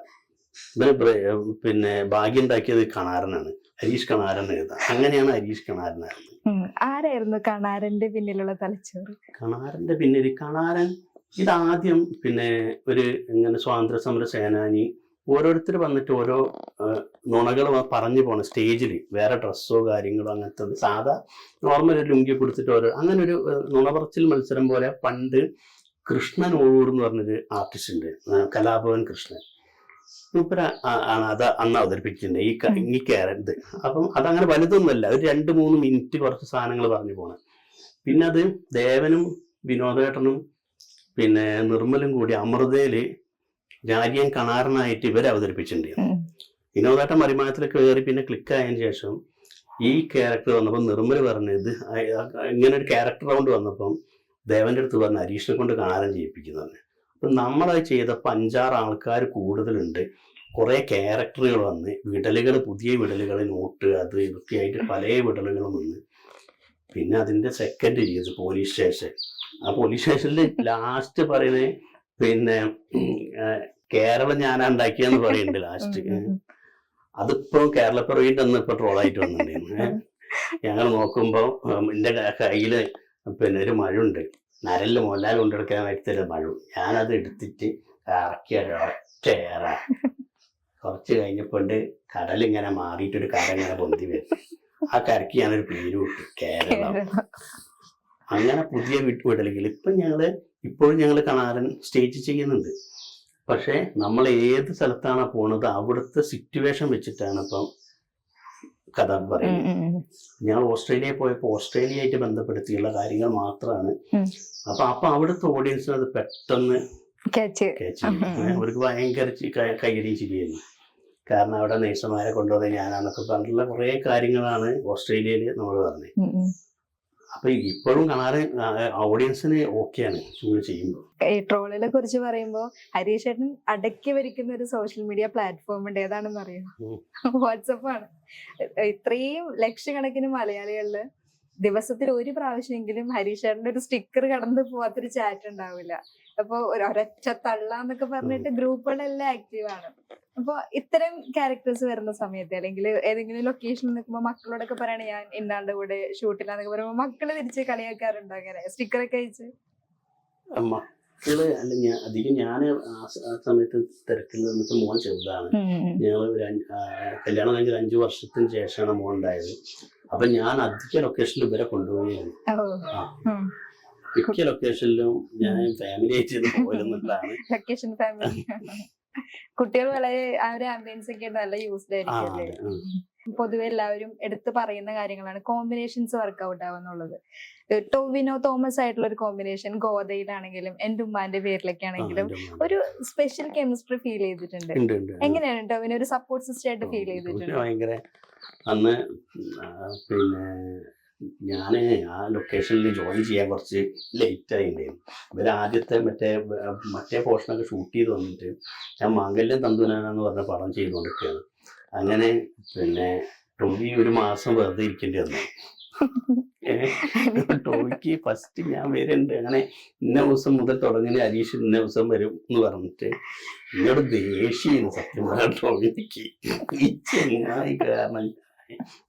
പിന്നെ ഭാഗ്യം ഉണ്ടാക്കിയത് കണാരനാണ്, ഹരീഷ് കണാരൻ എഴുതാം. അങ്ങനെയാണ് ഹരീഷ് കണാരനായിരുന്നത്. ആരായിരുന്നു കണാരന്റെ പിന്നിലുള്ള തലച്ചോറ്? കണാരന്റെ പിന്നിൽ ഇതാദ്യം പിന്നെ ഒരു ഇങ്ങനെ സ്വാതന്ത്ര്യ സമര സേനാനി ഓരോരുത്തർ വന്നിട്ട് ഓരോ നുണകൾ പറഞ്ഞു പോണ സ്റ്റേജിൽ വേറെ ഡ്രസ്സോ കാര്യങ്ങളോ അങ്ങനത്തെ സാധാ നോർമൽ ഒരു ലുങ്കി കൊടുത്തിട്ട് അങ്ങനെ ഒരു നുണപറച്ചിൽ മത്സരം പോലെ പണ്ട് കൃഷ്ണൻ ഓഴൂർ എന്ന് പറഞ്ഞൊരു ആർട്ടിസ്റ്റ് ഉണ്ട്, കലാഭവൻ കൃഷ്ണൻ. മൂപ്പര ആണ് അത് അന്ന് അവതരിപ്പിച്ചിട്ടുണ്ട് ഈ ക്യാരക്ടർ. അപ്പം അതങ്ങനെ വലുതൊന്നുമല്ല, ഒരു 2-3 മിനിറ്റ് കുറച്ച് സാധനങ്ങൾ പറഞ്ഞു പോണ. പിന്നെ അത് ദേവനും വിനോദേട്ടനും പിന്നെ നിർമ്മലും കൂടി അമൃതയില് രാജ്യം കണാരനായിട്ട് ഇവരെ അവതരിപ്പിച്ചിട്ടുണ്ട്. വിനോദേട്ടൻ മറിമായത്തിൽ കയറി പിന്നെ ക്ലിക്ക് ആയതിനു ശേഷം ഈ ക്യാരക്ടർ വന്നപ്പോൾ നിർമ്മൽ പറഞ്ഞത് ഇങ്ങനെ ഒരു ക്യാരക്ടർ റൗണ്ട് വന്നപ്പം ദേവന്റെ അടുത്ത് പറഞ്ഞ ഹരീഷിനെ കൊണ്ട് കണാരൻ ചെയ്യിപ്പിക്കുന്നതാണ്. അപ്പം നമ്മളത് ചെയ്തപ്പോൾ 5-6 ആൾക്കാർ കൂടുതലുണ്ട്. കുറേ ക്യാരക്ടറുകൾ വന്ന് വിടലുകൾ, പുതിയ വിടലുകൾ, നോട്ട് അത് ഇതൊക്കെ ആയിട്ട് പല വിടലുകളും വന്ന് പിന്നെ അതിൻ്റെ സെക്കൻഡ് ചെയ്ത് പോലീസ് സ്റ്റേഷൻ. ആ പോലീസ് സ്റ്റേഷനിൽ ലാസ്റ്റ് പറയുന്നത് പിന്നെ കേരളം ഞാനാ ഉണ്ടാക്കിയെന്ന് പറയുന്നുണ്ട് ലാസ്റ്റ്. അതിപ്പോ കേരളപ്പിറവിൻ്റെ അന്ന് ഇപ്പൊ ട്രോളായിട്ട് വന്നിട്ടുണ്ടായിരുന്നു. ഞങ്ങൾ നോക്കുമ്പോൾ എൻ്റെ കയ്യില് പിന്നെ ഒരു മഴുണ്ട്, നരല് മോലാൽ കൊണ്ടെടുക്കാൻ പറ്റിയ മഴു. ഞാനത് എടുത്തിട്ട് ഇറക്കിയ ഒറ്റ ഏറ. കുറച്ച് കഴിഞ്ഞപ്പോണ്ട് കടലിങ്ങനെ മാറിയിട്ടൊരു കര ഇങ്ങനെ പൊന്തി വരും. ആ കരയ്ക്ക് ഞാനൊരു പേര് വിട്ടു, കേരളം. അങ്ങനെ പുതിയ വിടലുകൾ ഇപ്പോഴും ഞങ്ങള് കണാരൻ സ്റ്റേജ് ചെയ്യുന്നുണ്ട്. പക്ഷെ നമ്മൾ ഏത് സ്ഥലത്താണ് പോണത് അവിടുത്തെ സിറ്റുവേഷൻ വെച്ചിട്ടാണ് ഇപ്പം കഥ പറയുന്നത്. ഞാൻ ഓസ്ട്രേലിയയിൽ പോയപ്പോൾ ഓസ്ട്രേലിയയായിട്ട് ബന്ധപ്പെടുത്തിയുള്ള കാര്യങ്ങൾ മാത്രമാണ്. അപ്പൊ അവിടുത്തെ ഓഡിയൻസിന് അത് പെട്ടെന്ന് അവർക്ക് ഭയങ്കര കൈയടി ചിരിയായിരുന്നു. കാരണം അവിടെ നേഴ്സുമാരെ കൊണ്ടുപോകുന്നത് ഞാനാന്നൊക്കെ പറഞ്ഞിട്ടുള്ള കുറെ കാര്യങ്ങളാണ് ഓസ്ട്രേലിയയിൽ നമ്മൾ പറഞ്ഞത്. അപ്പൊ ഇപ്പോഴും കാണാറ് ഓഡിയൻസിന് ഓക്കെയാണ് ചെയ്യുമ്പോൾ. ഈ ട്രോളിനെ കുറിച്ച് പറയുമ്പോ ഹരീഷ് ചേട്ടൻ അടക്കി വരിക്കുന്ന ഒരു സോഷ്യൽ മീഡിയ പ്ലാറ്റ്ഫോം ഉണ്ട്, ഏതാണെന്ന് അറിയോ? വാട്സപ്പാണ്. ഇത്രയും ലക്ഷക്കണക്കിന് മലയാളികളില് ദിവസത്തിൽ ഒരു പ്രാവശ്യമെങ്കിലും ഹരീഷ് ചേട്ടന്റെ ഒരു സ്റ്റിക്കർ കടന്നു പോവാത്തൊരു ചാറ്റ് ഉണ്ടാവില്ല. അപ്പൊ ഒരൊറ്റ തള്ളാന്നൊക്കെ പറഞ്ഞിട്ട് ഗ്രൂപ്പുകളെല്ലാം ആക്റ്റീവാണ്. അപ്പൊ ഇത്തരം ക്യാരക്ടേഴ്സ് വരുന്ന സമയത്ത് അല്ലെങ്കിൽ ഏതെങ്കിലും ലൊക്കേഷനിൽ നിൽക്കുമ്പോൾ മക്കളോടൊക്കെ പറയണേ ഞാൻ ഇന്നാളുടെ കൂടെ ഷൂട്ടിലാന്നൊക്കെ പറയുമ്പോ മക്കള് തിരിച്ച് കളിയാക്കാറുണ്ടോ അങ്ങനെ സ്റ്റിക്കറൊക്കെ അയച്ച്? മക്കള് അല്ല, അധികം ഞാൻ ആ സമയത്ത് തിരക്കിൽ നിന്നിട്ട് മോൻ ചെറുതാണ്. ഞങ്ങൾ കല്യാണം കഴിഞ്ഞ 5 വർഷത്തിന് ശേഷമാണ് മോൻ ഉണ്ടായത്. അപ്പൊ ഞാൻ അധിക ലൊക്കേഷനിൽ ഇവരെ കൊണ്ടുപോവുകയാണ്. മിക്ക ലൊക്കേഷനിലും ഞാൻ ഫാമിലി ആയിട്ട് പോയിരുന്നിട്ടാണ്. ലൊക്കേഷൻ ഫാമിലി കുട്ടികൾ വളരെ ആ ഒരു ആംബിയൻസ് ഒക്കെ നല്ല യൂസ്ഡ് ആയിരിക്കും. പൊതുവെ എല്ലാവരും എടുത്ത് പറയുന്ന കാര്യങ്ങളാണ് കോമ്പിനേഷൻസ് വർക്ക്ഔട്ട് ആവുന്നുള്ളത്. ടോവിനോ തോമസ് ആയിട്ടുള്ള ഒരു കോമ്പിനേഷൻ ഗോദയിലാണെങ്കിലും എന്റെ ഉമ്മാന്റെ പേരിലൊക്കെ ആണെങ്കിലും ഒരു സ്പെഷ്യൽ കെമിസ്ട്രി ഫീൽ ചെയ്തിട്ടുണ്ട്. എങ്ങനെയാണ് ടോവിനോ ഒരു സപ്പോർട്ട് സിസ്റ്റർ ആയിട്ട് ഫീൽ ചെയ്തിട്ടുണ്ട്? ഭയങ്കര അന്ന് പിന്നെ ഞാന് ആ ലൊക്കേഷനിൽ ജോയിൻ ചെയ്യാൻ കുറച്ച് ലേറ്റ് ആയിട്ടുണ്ടായിരുന്നു. ഇവര് ആദ്യത്തെ മറ്റേ പോർഷനൊക്കെ ഷൂട്ട് ചെയ്ത് വന്നിട്ട് ഞാൻ മാംഗല്യം തന്തുനാനെന്ന് പറഞ്ഞ പടം ചെയ്തുകൊണ്ടിരിക്കുകയാണ്. അങ്ങനെ പിന്നെ ടോവി 1 മാസം വെറുതെ ഇരിക്കേണ്ടി വന്നു. ടോവിക്ക് ഫസ്റ്റ് ഞാൻ വരുന്നുണ്ട്, അങ്ങനെ ഇന്ന ദിവസം മുതൽ തുടങ്ങി ഹരീഷ് ഇന്ന ദിവസം വരും എന്ന് പറഞ്ഞിട്ട് എന്നോട് ദേഷ്യം സത്യം പറയാൻ ടോവിക്ക്. ഈ ചെങ്ങായി കാരണം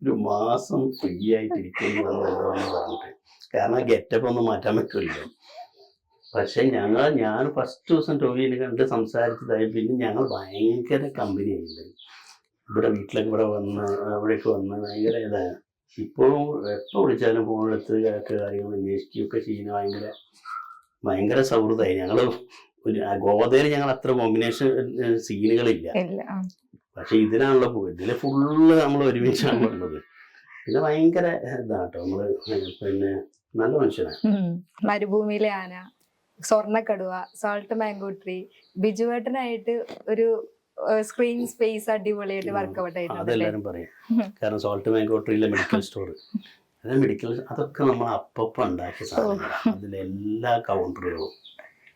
1 മാസം ഫ്രീ ആയിട്ടിരിക്കേണ്ടി വന്നല്ലോന്ന് പറഞ്ഞിട്ട്. കാരണം ഗെറ്റപ്പ് ഒന്നും മാറ്റാൻ പറ്റില്ലല്ലോ. പക്ഷെ ഞാൻ ഫസ്റ്റ് ദിവസം ടോവിനെ കണ്ട് സംസാരിച്ചതായി. പിന്നെ ഞങ്ങൾ ഭയങ്കര കമ്പനി ആയിട്ടുണ്ട്. വീട്ടിലൊക്കെ അവിടേക്ക് വന്ന് ഭയങ്കര ഇതാണ്. ഇപ്പോഴും എപ്പോൾ വിളിച്ചാലും ഫോണെടുത്ത് കാര്യങ്ങൾ അന്വേഷിക്കുകയൊക്കെ ചെയ്യുന്ന ഭയങ്കര സൗഹൃദമായി. ഞങ്ങള് ഗോവയിൽ ഞങ്ങൾ അത്ര കോമ്പിനേഷൻ സീനുകളില്ല. പക്ഷെ ഇതിനാണല്ലോ ഇതില് ഫുള്ള് നമ്മൾ ഒരുമിച്ചാണ് ഉള്ളത്. പിന്നെ ഭയങ്കര ഇതാട്ടോ നമ്മള്. പിന്നെ നല്ല മനുഷ്യനാണ്. മരുഭൂമിയിലെ ആന, സ്വർണ്ണക്കടുവ, സോൾട്ട് മാംഗോ ട്രീ, ബിജുവേട്ടനായിട്ട് ഒരു സ്ക്രീൻ സ്പേസ് അടിപൊളിയായിട്ട് വർക്ക്ഔട്ട് ആയിട്ടുണ്ട്. അതെല്ലാരും പറയും. കാരണം സോൾട്ട് മാംഗോ ട്രീയിലെ മെഡിക്കൽ സ്റ്റോർ അതൊക്കെ നമ്മൾ അപ്പം ഉണ്ടാക്കിയ സാധനങ്ങൾ. അതിലെല്ലാ കൗണ്ടറുകളും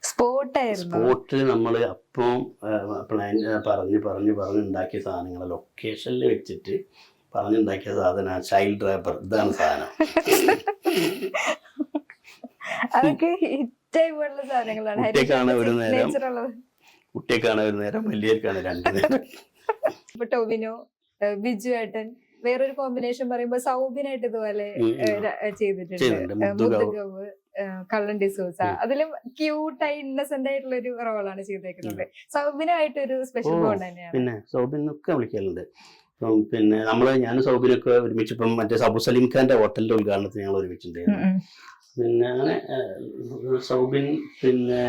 സ്പോട്ടിൽ നമ്മൾ അപ്പം പറഞ്ഞ് ഉണ്ടാക്കിയ സാധനങ്ങൾ ലൊക്കേഷനിൽ വെച്ചിട്ട് പറഞ്ഞുണ്ടാക്കിയ സാധനം ചൈൽഡ് റാപ്പർ. ഇതാണ് സാധനം. അതൊക്കെ ഹിറ്റായിട്ടുള്ള സാധനങ്ങളാണ്. കുട്ടിയേക്കാണ് ഒരു നേരം, വലിയവർക്കാണ് 2 നേരം. ഇപ്പൊ ടോവിനോ, ബിജു ഏട്ടൻ, വേറൊരു കോമ്പിനേഷൻ പറയുമ്പോ സൗബിനായിട്ട് ഇതുപോലെ ചെയ്തിട്ടുണ്ട്. മുത്തുഗവ്, കള്ളൻ ഡിസൂസ, അതിലും ക്യൂട്ടായി ഇന്നസെന്റ് ആയിട്ടുള്ള ഒരു റോളാണ് ചെയ്തേക്കുന്നത്. സൗബിനായിട്ട് ഒരു സ്പെഷ്യൽ ബോണ്ട് തന്നെയാണ്. പിന്നെ സൗബിനൊക്കെ വിളിക്കലുണ്ട്. പിന്നെ ഞാനും സൗബിനൊക്കെ ഒരുമിച്ച് ഇപ്പം മറ്റേ സബു സലീം ഖാന്റെ ഹോട്ടലിന്റെ ഉദ്ഘാടനത്തിന് ഞങ്ങൾ ഒരുമിച്ചിട്ടുണ്ടായിരുന്നു. പിന്നെ അങ്ങനെ സൗബിൻ പിന്നെ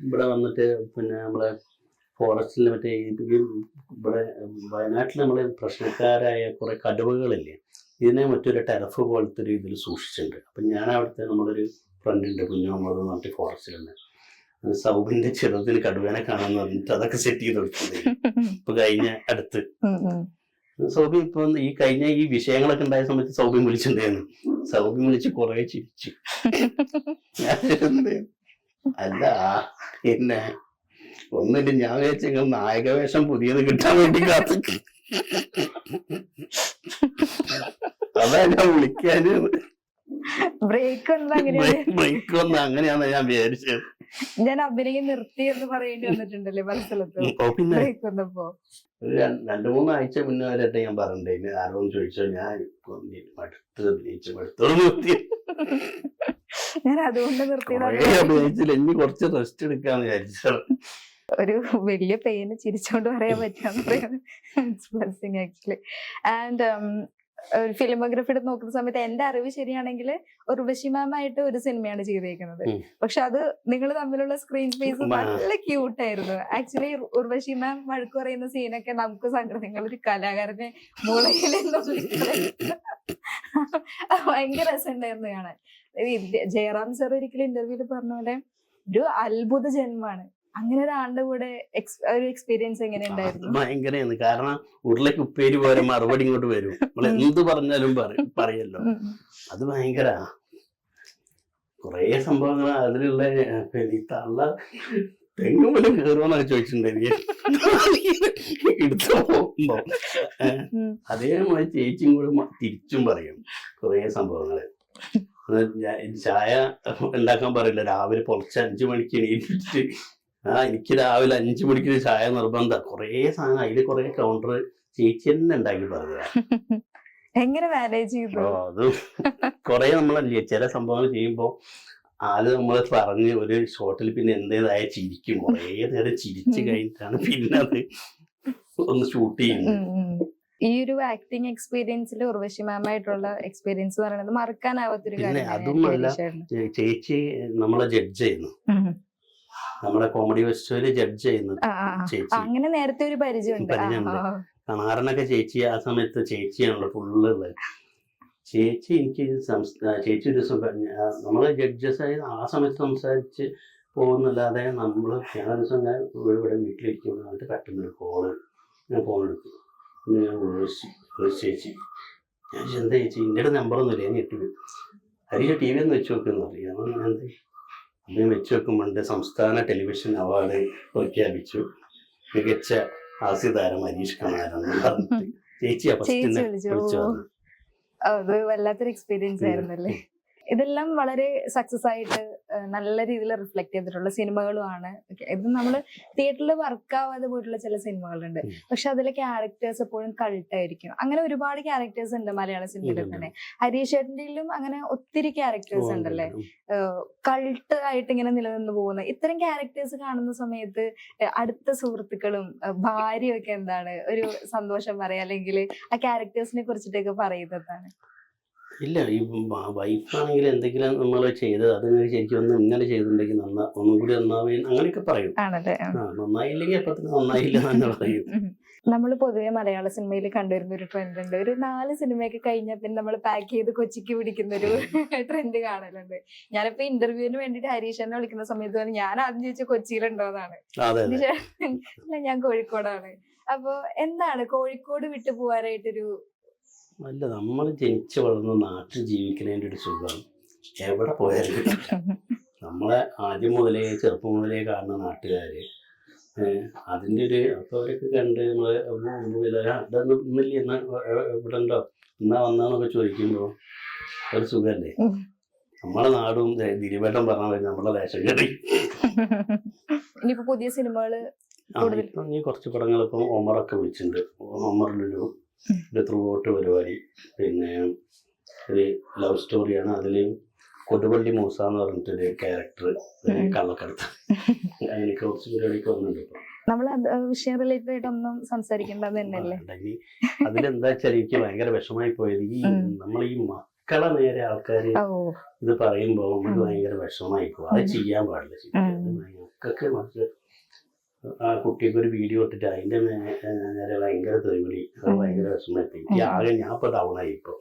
ഇവിടെ വന്നിട്ട് പിന്നെ നമ്മളെ ഫോറസ്റ്റിൽ മറ്റേ ഇവിടെ വയനാട്ടിൽ നമ്മള് പ്രശ്നക്കാരായ കുറെ കടുവകളില്ലേ, ഇതിനെ മറ്റൊരു ടെറഫ് പോലത്തെ ഒരു ഇതിൽ സൂക്ഷിച്ചിട്ടുണ്ട്. അപ്പം ഞാൻ അവിടുത്തെ നമ്മളൊരു ഫ്രണ്ട് ഉണ്ട്, കുഞ്ഞു മുഹമ്മദ് എന്ന് പറഞ്ഞിട്ട് ഫോറസ്റ്റിലുണ്ട്. സൗബിന്റെ ചെറുതിന് കടുവേനെ കാണാന്ന് പറഞ്ഞിട്ട് അതൊക്കെ സെറ്റ് ചെയ്ത് കൊടുത്തത് ഇപ്പൊ കഴിഞ്ഞ അടുത്ത്. സൗബി ഇപ്പൊ ഈ കഴിഞ്ഞ ഈ വിഷയങ്ങളൊക്കെ ഉണ്ടായ സമയത്ത് സൗബിൻ വിളിച്ചിട്ടുണ്ടായിരുന്നു. സൗബിൻ വിളിച്ച് കുറെ ചിരിച്ചു. അല്ല പിന്നെ ഒന്നില്ല, ഞാൻ വിചാരിച്ച നായകവേഷം പുതിയത് കിട്ടാൻ വേണ്ടി കാത്തിക്ക്. അതാ ഞാൻ വിളിക്കാന്. ബ്രേക്ക് ഒന്നും അങ്ങനെയാന്ന് ഞാൻ വിചാരിച്ചത്. ഞാൻ അഭിനയം നിർത്തി എന്ന് പറയേണ്ടി വന്നിട്ടുണ്ടല്ലേ പല സ്ഥലത്തും ബ്രേക്ക് വന്നപ്പോ. ഒരു 2-3 ആഴ്ച മുന്നേ വരെയായിട്ട് ഞാൻ പറഞ്ഞിട്ടുണ്ടായിരുന്നു. ആരോന്ന് ചോദിച്ചോ ഞാൻ നിർത്തി. ഞാൻ അതുകൊണ്ട് നിർത്തിയതാണ്. അഭിനയിച്ചില്ല, ഇനി കുറച്ച് റെസ്റ്റ് എടുക്കാന്ന് വിചാരിച്ചത്. ഒരു വലിയ പെയിന് ചിരിച്ചോണ്ട് പറയാൻ പറ്റാന്ന് പറയാൻ ബ്ലെസ്സിങ് ആക്ച്വലി. ആൻഡ് ഫിലിമോഗ്രഫി എടുത്ത് നോക്കുന്ന സമയത്ത് എന്റെ അറിവ് ശരിയാണെങ്കിൽ ഉർവശി മാമായിട്ട് ഒരു സിനിമയാണ് ചെയ്തേക്കുന്നത്. പക്ഷെ അത് നിങ്ങൾ തമ്മിലുള്ള സ്ക്രീൻ സ്പേസ് നല്ല ക്യൂട്ട് ആയിരുന്നു. ആക്ച്വലി ഉർവശി മാം വഴക്ക് പറയുന്ന സീനൊക്കെ നമുക്ക് സങ്കടം. നിങ്ങളൊരു കലാകാരനെ മുളയിൽ ഭയങ്കര രസമുണ്ടായിരുന്നു കാണാൻ. ജയറാം സാർ ഒരിക്കലും ഇന്റർവ്യൂല് പറഞ്ഞ പോലെ ഒരു അത്ഭുത ജന്മാണ്. അങ്ങനെ ഒരാളുടെ കൂടെ ഒരു എക്സ്പീരിയൻസ് എങ്ങനെ ഉണ്ടായിരുന്നു? ഭയങ്കരമാണ്. കാരണം ഉരുളക്ക് ഉപ്പേരി പോലെ മറുപടി ഇങ്ങോട്ട് വരും. നമ്മൾ എന്ത് പറഞ്ഞാലും പറയല്ലോ. അത് ഭയങ്കര കൊറേ സംഭവങ്ങൾ അതിലുള്ള. തള്ള തെങ്ങ് പോലും കയറുമെന്നൊക്കെ ചോദിച്ചിട്ടുണ്ടായിരിക്കും എടുത്തു പോകുമ്പോ. അതേമാതിരി ചേച്ചിയും കൂടെ തിരിച്ചും പറയും കൊറേ സംഭവങ്ങള്. ചായ ഉണ്ടാക്കാൻ പറയില്ല, രാവിലെ പുലർച്ചെ 5 മണിക്ക് എണീറ്റിട്ട് എനിക്ക് രാവിലെ 5 മണിക്ക് ചായ നിർബന്ധം. കൊറേ സാധനം അതില് കൊറേ കൗണ്ടർ ചേച്ചി തന്നെ ഉണ്ടാക്കി പറഞ്ഞതാ. എങ്ങനെ മാനേജ് ചെയ്തു? അത് കൊറേ നമ്മളല്ലേ ചില സംഭവങ്ങൾ ചെയ്യുമ്പോ ആദ്യം നമ്മൾ പറഞ്ഞ് ഒരു ഷോട്ടിൽ പിന്നെ എന്തേതായ ചിരിക്കും. കൊറേ നേരം ചിരിച്ചു കഴിഞ്ഞിട്ടാണ് പിന്നെ അത് ഒന്ന് ഷൂട്ട് ചെയ്യുന്നത്. ഈ ഒരു ആക്ടിങ് എക്സ്പീരിയൻസിൽ ഉർവശി മാമായിട്ടുള്ള എക്സ്പീരിയൻസ് പറയുന്നത് മറക്കാനാവാത്തൊരു കാര്യം. അതൊന്നുമല്ല, ചേച്ചി നമ്മളെ ജഡ്ജ് ചെയ്യുന്നു. നമ്മളെ കോമഡി ഫെസ്റ്റിവല് ജഡ്ജ് ചെയ്യുന്നത് ചേച്ചി. അങ്ങനെ നേരത്തെ ഒരു പരിചയമുണ്ട്. കണാരനൊക്കെ ചേച്ചി ആ സമയത്ത് ചേച്ചിയാണല്ലോ ഫുള്ള് ഉള്ളത്. ചേച്ചി എനിക്ക് ചേച്ചി ഒരു ദിവസം നമ്മള് ജഡ്ജസ് ആയി ആ സമയത്ത് സംസാരിച്ച് പോകുന്നല്ലാതെ നമ്മള് ഞാൻ ദിവസം ഞാൻ ഇവിടെ വീട്ടിലിരിക്കുമ്പോൾ എന്നിട്ട് പെട്ടെന്നൊരു കോള്, ഞാൻ ഫോൺ എടുത്തു. ചേച്ചി ഞാൻ എന്താ ചേച്ചി എൻ്റെ നമ്പറൊന്നുമില്ല, ഞാൻ ഞെട്ടി. ഹരീഷ് TV ഒന്ന് വെച്ച് നോക്കുന്നു അറിയാം. എന്ത് അദ്ദേഹം വെച്ച് വെക്കുമ്പോണ്ട് സംസ്ഥാന ടെലിവിഷൻ അവാർഡ് പ്രഖ്യാപിച്ചു, മികച്ച ഹാസ്യതാരം ഹരീഷ് കണാരൻ പറഞ്ഞിട്ട് ചേച്ചി വിളിച്ചു. അത് വല്ലാത്തൊരു എക്സ്പീരിയൻസ് ആയിരുന്നല്ലേ. ഇതെല്ലാം വളരെ സക്സസ് ആയിട്ട് നല്ല രീതിയിൽ റിഫ്ലക്ട് ചെയ്തിട്ടുള്ള സിനിമകളുമാണ്. ഇത് നമ്മള് തിയേറ്ററിൽ വർക്ക് ആവാതെ പോയിട്ടുള്ള ചില സിനിമകളുണ്ട്. പക്ഷെ അതിലെ ക്യാരക്ടേഴ്സ് എപ്പോഴും കൾട്ടായിരിക്കും. അങ്ങനെ ഒരുപാട് ക്യാരക്ടേഴ്സ് ഉണ്ട് മലയാള സിനിമയിൽ തന്നെ. ഹരീഷ് ചേട്ടന്റെയിലും അങ്ങനെ ഒത്തിരി ക്യാരക്ടേഴ്സ് ഉണ്ടല്ലേ, കൾട്ട് ആയിട്ട് ഇങ്ങനെ നിലനിന്ന് പോകുന്ന. ഇത്തരം ക്യാരക്ടേഴ്സ് കാണുന്ന സമയത്ത് അടുത്ത സുഹൃത്തുക്കളും ഭാര്യയും ഒക്കെ എന്താണ് ഒരു സന്തോഷം പറയാ, അല്ലെങ്കിൽ ആ ക്യാരക്ടേഴ്സിനെ കുറിച്ചിട്ടൊക്കെ പറയുന്നതാണ്? ഇല്ല, ഈ വൈഫാണെങ്കിൽ എന്തെങ്കിലും നമ്മൾ ചെയ്തത് അത് ശരിക്കും ഒന്ന് ഇങ്ങനെ ചെയ്തിട്ടുണ്ടെങ്കിൽ ഒന്നും കൂടി നന്നാവേ അങ്ങനെയൊക്കെ പറയും. നന്നായില്ലെങ്കിൽ അപ്പൊ നന്നായില്ല എന്ന് പറയും. നമ്മൾ പൊതുവെ മലയാള സിനിമയിൽ കണ്ടുവരുന്ന ഒരു ട്രെൻഡ് ഉണ്ട്. ഒരു 4 സിനിമയൊക്കെ കഴിഞ്ഞാൽ പിന്നെ നമ്മൾ പാക്ക് ചെയ്ത് കൊച്ചിക്ക് പിടിക്കുന്ന ഒരു ട്രെൻഡ് കാണലുണ്ട്. ഞാനിപ്പോ ഇന്റർവ്യൂവിന് വേണ്ടിട്ട് ഹരീഷനെ വിളിക്കുന്ന സമയത്ത് ഞാൻ ആദ്യം ചോദിച്ച കൊച്ചിയിലുണ്ടോന്നാണ്. അല്ല, ഞാൻ കോഴിക്കോടാണ്. അപ്പൊ എന്താണ് കോഴിക്കോട് വിട്ടു പോകാനായിട്ടൊരു? അല്ല, നമ്മൾ ജനിച്ചു വളർന്ന നാട്ടിൽ ജീവിക്കുന്നതിൻ്റെ ഒരു സുഖമാണ് എവിടെ പോയാലും. നമ്മളെ ആദ്യം മുതലേ ചെറുപ്പം മുതലേ കാണുന്ന നാട്ടുകാര് അതിൻ്റെ ഒരു അപ്പോൾ അവരൊക്കെ കണ്ട് നമ്മള് ഇന്നില്ല എന്നാ ഇവിടെ ഉണ്ടോ എന്നാ വന്നാന്നൊക്കെ ചോദിക്കുമ്പോൾ ഒരു സുഖമല്ലേ. നമ്മളെ നാടും ദിലീപേട്ടൻ പറഞ്ഞാൽ മതി നമ്മളെ ദേശം കയറി. ഇനിയിപ്പോ പുതിയ സിനിമകള് ഇപ്പം ഈ കുറച്ച് പടങ്ങൾ ഇപ്പം ഒമറൊക്കെ വിളിച്ചിട്ടുണ്ട്. ഒമറിലൊരു ത്രൂ ഔട്ട് പരിപാടി, പിന്നെ ഒരു ലവ് സ്റ്റോറിയാണ്. അതിൽ കൊടുവള്ളി മൂസ എന്ന് പറഞ്ഞിട്ടൊരു ക്യാരക്ടർ കള്ളക്കടത്ത്, അതിന് കുറച്ച് പരിപാടിക്ക് വന്നിട്ടുണ്ട്. ഇപ്പൊ നമ്മൾ വിഷയം റിലേറ്റഡ് ആയിട്ടൊന്നും സംസാരിക്കേണ്ടത് തന്നെയല്ലേ. അതിലെന്താ വെച്ചാൽ എനിക്ക് ഭയങ്കര വിഷമായി പോയത് ഈ നമ്മൾ ഈ മക്കളെ നേരെ ആൾക്കാര് ഇത് പറയുമ്പോ നമുക്ക് ഭയങ്കര വിഷമായി പോകും. അത് ചെയ്യാൻ പാടില്ല. മക്കൾക്ക് മറിച്ച് ആ കുട്ടിക്ക് ഒരു വീഡിയോ ഇട്ടിട്ട് അതിന്റെ നേരെ ഭയങ്കര തെറിവിളി, അത് ഭയങ്കര വിഷമമായി. ആകെ ഞാൻ ഇപ്പൊ ഡൗൺ ആയി. ഇപ്പൊ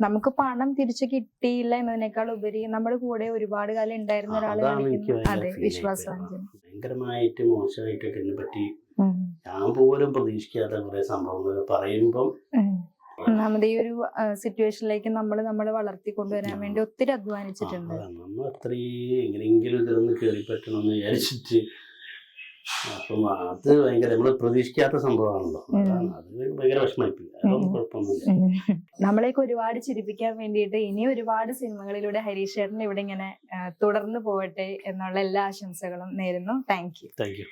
നമുക്ക് പണം തിരിച്ചു കിട്ടിയില്ല എന്നതിനേക്കാൾ ഉപരി നമ്മുടെ കൂടെ ഒരുപാട് കാലം ഉണ്ടായിരുന്ന ഒരാൾ അതാണ് എനിക്ക് കാണിക്കുന്ന ഭയങ്കര അതെ feel ആയിപ്പോയത്. വിശ്വാസവഞ്ചന. ഭയങ്കരമായിട്ട് മോശമായിട്ടൊക്കെ എന്നെ പറ്റി ഉം. ഞാൻ പോലും പ്രതീക്ഷിക്കാത്ത കുറെ സംഭവങ്ങൾ പറയുമ്പം ഉം. ഒന്നാമത് ഈ ഒരു സിറ്റുവേഷനിലേക്ക് നമ്മളെ വളർത്തിക്കൊണ്ടുവരാൻ വേണ്ടി ഒത്തിരി അധ്വാനിച്ചിട്ടുണ്ട്. നമ്മൾ അത്രയും എങ്ങനെയെങ്കിലും ഇതിലൊന്ന് കയറി പറ്റണമെന്ന് വിചാരിച്ചിട്ട് അപ്പം അത് ഭയങ്കര നമ്മൾ പ്രതീക്ഷിക്കാത്ത സംഭവമാണല്ലോ. അതാണ് അത് ഭയങ്കര വിഷമമായിപ്പോയി. അതൊന്നും കുഴപ്പമൊന്നുമില്ല. നമ്മളെയൊക്കെ ഒരുപാട് ചിരിപ്പിക്കാൻ വേണ്ടിയിട്ട് ഇനി ഒരുപാട് സിനിമകളിലൂടെ ഹരീഷ് ചേട്ടൻ ഇവിടെ ഇങ്ങനെ തുടർന്ന് പോവട്ടെ എന്നുള്ള എല്ലാ ആശംസകളും നേരുന്നു. Thank you. Thank you.